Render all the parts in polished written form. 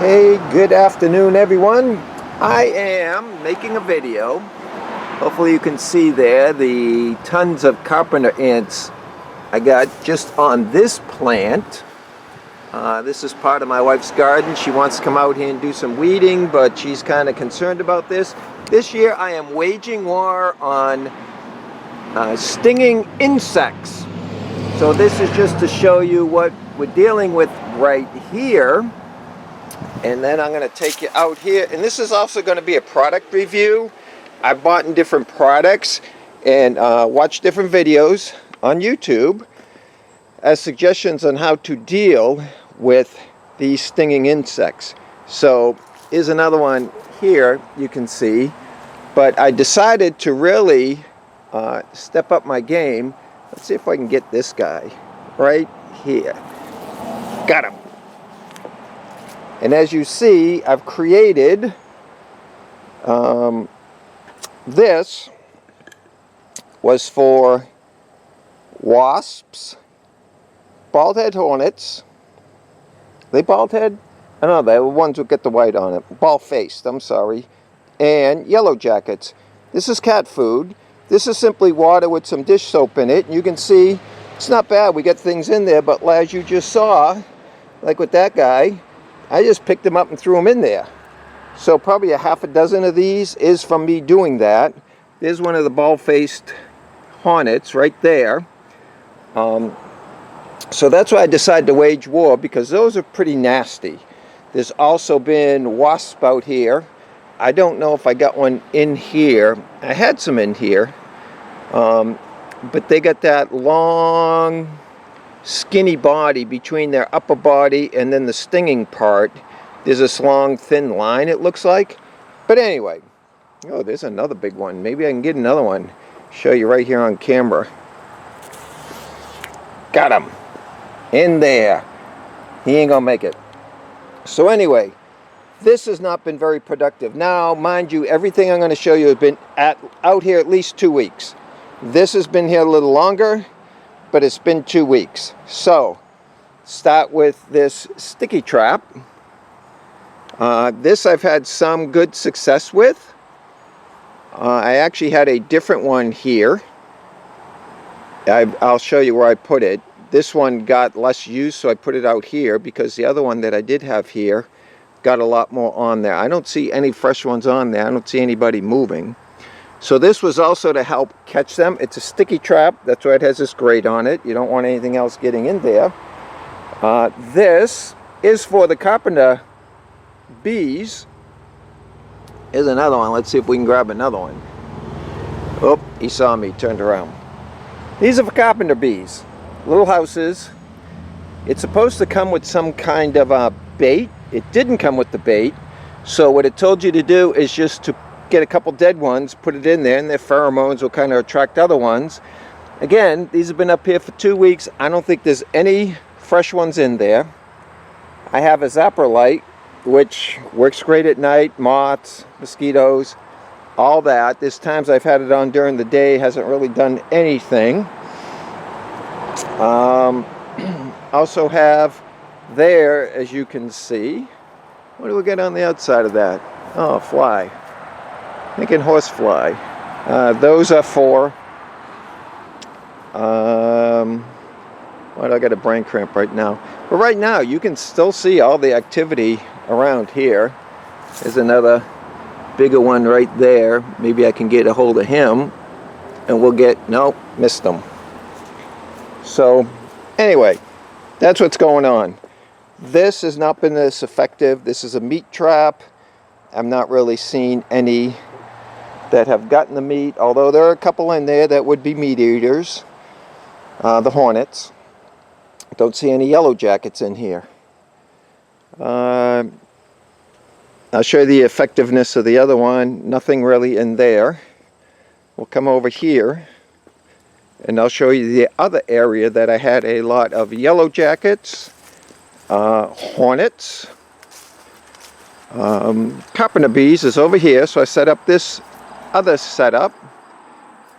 Hey, good afternoon everyone. I am making a video. Hopefully you can see there the tons of carpenter ants I got just on this plant. This is part of my wife's garden. She wants to come out here and do some weeding, but she's kind of concerned about this. This year I am waging war on stinging insects. So this is just to show you what we're dealing with right here. And then I'm going to take you out here, and this is also going to be a product review. I bought in different products and watched different videos on YouTube as suggestions on how to deal with these stinging insects. So here's another one here you can see, but I decided to really step up my game. Let's see if I can get this guy right here. Got him. And as you see, I've created this was for wasps, bald-head hornets. They bald-head? I don't know, they're the ones who get the white on it. Bald-faced, I'm sorry. And yellow jackets. This is cat food. This is simply water with some dish soap in it. You can see it's not bad. We get things in there, but as you just saw, like with that guy, I just picked them up and threw them in there. So probably a half a dozen of these is from me doing that. There's one of the bald-faced hornets right there. So that's why I decided to wage war, because those are pretty nasty. There's also been wasps out here. I don't know if I got one in here. I had some in here. But they got that long, skinny body between their upper body and then the stinging part. There's this long thin line, it looks like. But anyway, oh, there's another big one. Maybe I can get another one. Show you right here on camera. Got him in there. He ain't gonna make it. So anyway, this has not been very productive. Now, mind you, everything I'm going to show you has been out here at least 2 weeks. This has been here a little longer, but it's been 2 weeks. So, start with this sticky trap. This I've had some good success with. I actually had a different one here. I'll show you where I put it. This one got less use, so I put it out here, because the other one that I did have here got a lot more on there. I don't see any fresh ones on there. I don't see anybody moving. So this was also to help catch them. It's a sticky trap. That's why it has this grate on it. You don't want anything else getting in there. This is for the carpenter bees. Here's another one. Let's see if we can grab another one. Oh, he saw me, turned around. These are for carpenter bees. Little houses. It's supposed to come with some kind of bait. It didn't come with the bait. So what it told you to do is just to get a couple dead ones, put it in there, and their pheromones will kind of attract other ones. Again, these have been up here for 2 weeks. I don't think there's any fresh ones in there. I have a zapper light, which works great at night. Moths, mosquitoes, all that. There's times I've had it on during the day, hasn't really done anything. Also have there, as you can see, what do we get on the outside of that? Oh, fly. Thinking horse fly. Those are for I got a brain cramp right now. But right now you can still see all the activity around here. There's another bigger one right there. Maybe I can get a hold of him and we'll get, nope, missed him. So anyway, that's what's going on. This has not been this effective. This is a meat trap. I'm not really seeing any that have gotten the meat, although there are a couple in there that would be meat eaters. The hornets. Don't see any yellow jackets in here. I'll show you the effectiveness of the other one. Nothing really in there. We'll come over here and I'll show you the other area that I had a lot of yellow jackets, hornets. Carpenter bees is over here, so I set up this other setup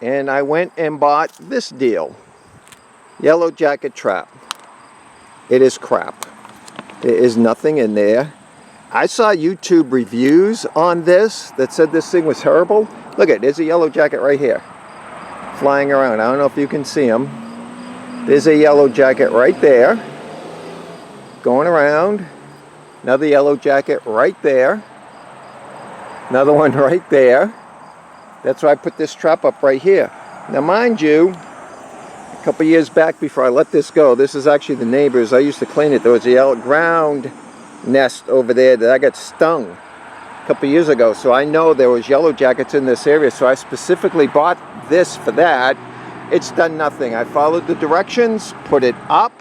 and I went and bought this deal. Yellow jacket trap. It is crap. There is nothing in there. I saw YouTube reviews on this that said this thing was terrible. Look at, there's a yellow jacket right here, flying around. I don't know if you can see him. There's a yellow jacket right there, going around. Another yellow jacket right there. Another one right there. That's why I put this trap up right here. Now mind you, a couple years back before I let this go, this is actually the neighbors. I used to clean it. There was a yellow ground nest over there that I got stung a couple years ago. So I know there was yellow jackets in this area. So I specifically bought this for that. It's done nothing. I followed the directions, put it up.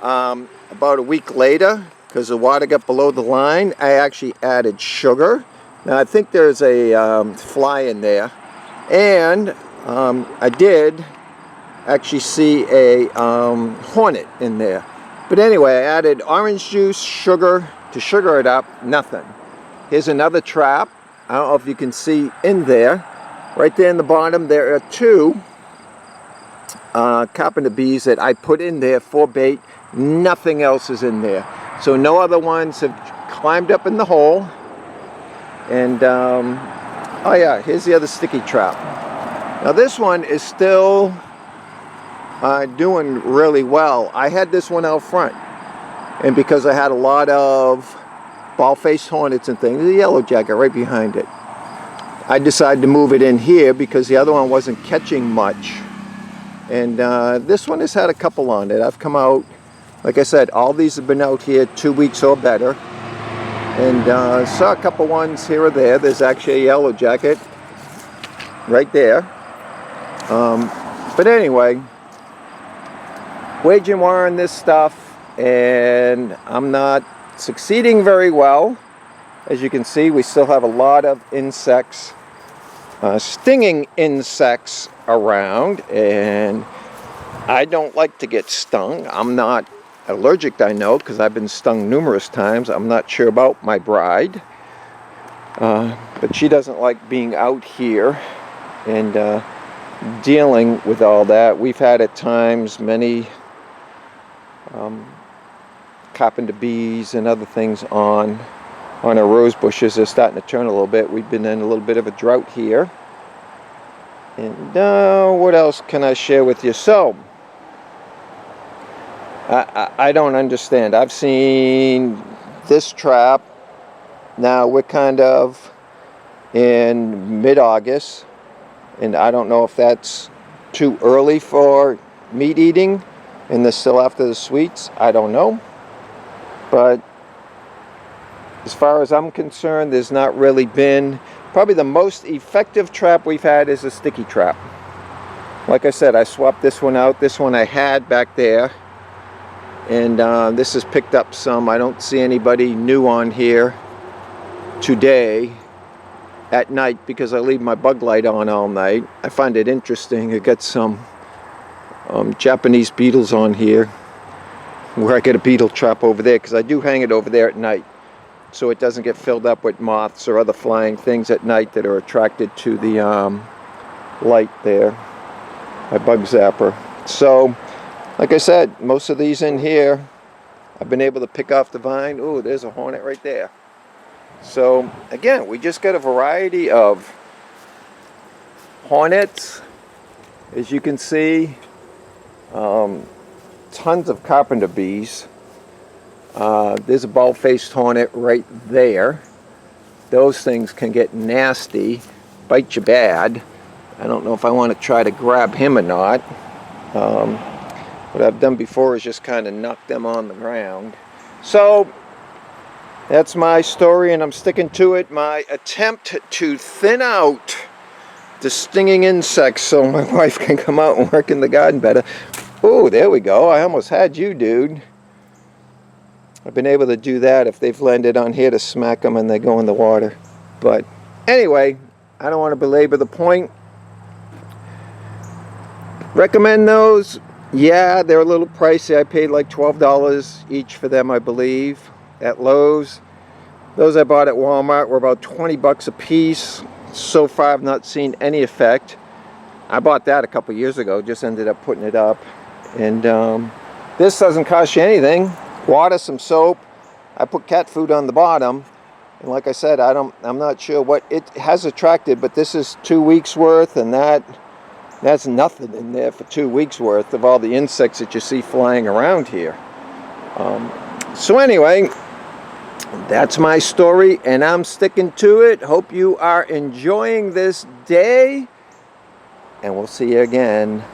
About a week later, because the water got below the line, I actually added sugar. Now I think there's a fly in there, and I did actually see a hornet in there. But anyway, I added orange juice, sugar to sugar it up, nothing. Here's another trap. I don't know if you can see in there. Right there in the bottom, there are two carpenter bees that I put in there for bait. Nothing else is in there. So no other ones have climbed up in the hole. And, oh yeah, here's the other sticky trap. Now this one is still doing really well. I had this one out front, and because I had a lot of ball-faced hornets and things, the yellow jacket right behind it, I decided to move it in here because the other one wasn't catching much. And this one has had a couple on it. I've come out, like I said, all these have been out here 2 weeks or better, and saw a couple ones here or there. There's actually a yellow jacket right there. But anyway, waging war on this stuff, and I'm not succeeding very well. As you can see, we still have a lot of insects, stinging insects around, and I don't like to get stung. I'm not allergic, I know, because I've been stung numerous times. I'm not sure about my bride, but she doesn't like being out here and dealing with all that. We've had at times many carpenter bees and other things on our rose bushes. They're starting to turn a little bit. We've been in a little bit of a drought here. And what else can I share with you? So I don't understand. I've seen this trap. Now we're kind of in mid-August, and I don't know if that's too early for meat eating and they're still after the sweets. I don't know. But as far as I'm concerned, there's not really been, probably the most effective trap we've had is a sticky trap. Like I said, I swapped this one out. This one I had back there, and this has picked up some. I don't see anybody new on here today at night because I leave my bug light on all night. I find it interesting. I got some Japanese beetles on here, where I get a beetle trap over there, because I do hang it over there at night so it doesn't get filled up with moths or other flying things at night that are attracted to the light there, my bug zapper. So like I said, most of these in here I've been able to pick off the vine. Oh, there's a hornet right there. So again, we just got a variety of hornets, as you can see. Tons of carpenter bees. There's a bald-faced hornet right there. Those things can get nasty, bite you bad. I don't know if I want to try to grab him or not. What I've done before is just kind of knock them on the ground. So that's my story, and I'm sticking to it. My attempt to thin out the stinging insects so my wife can come out and work in the garden better. Oh, there we go. I almost had you, dude. I've been able to do that if they've landed on here to smack them and they go in the water. But anyway, I don't want to belabor the point. Recommend those? Yeah, they're a little pricey. I paid like $12 each for them, I believe, at Lowe's. Those I bought at Walmart were about 20 bucks a piece. So far, I've not seen any effect. I bought that a couple years ago, just ended up putting it up. And this doesn't cost you anything. Water, some soap. I put cat food on the bottom. And like I said, I'm not sure what it has attracted, but this is 2 weeks worth, and that's nothing in there for 2 weeks worth of all the insects that you see flying around here. So anyway, that's my story, and I'm sticking to it. Hope you are enjoying this day, and we'll see you again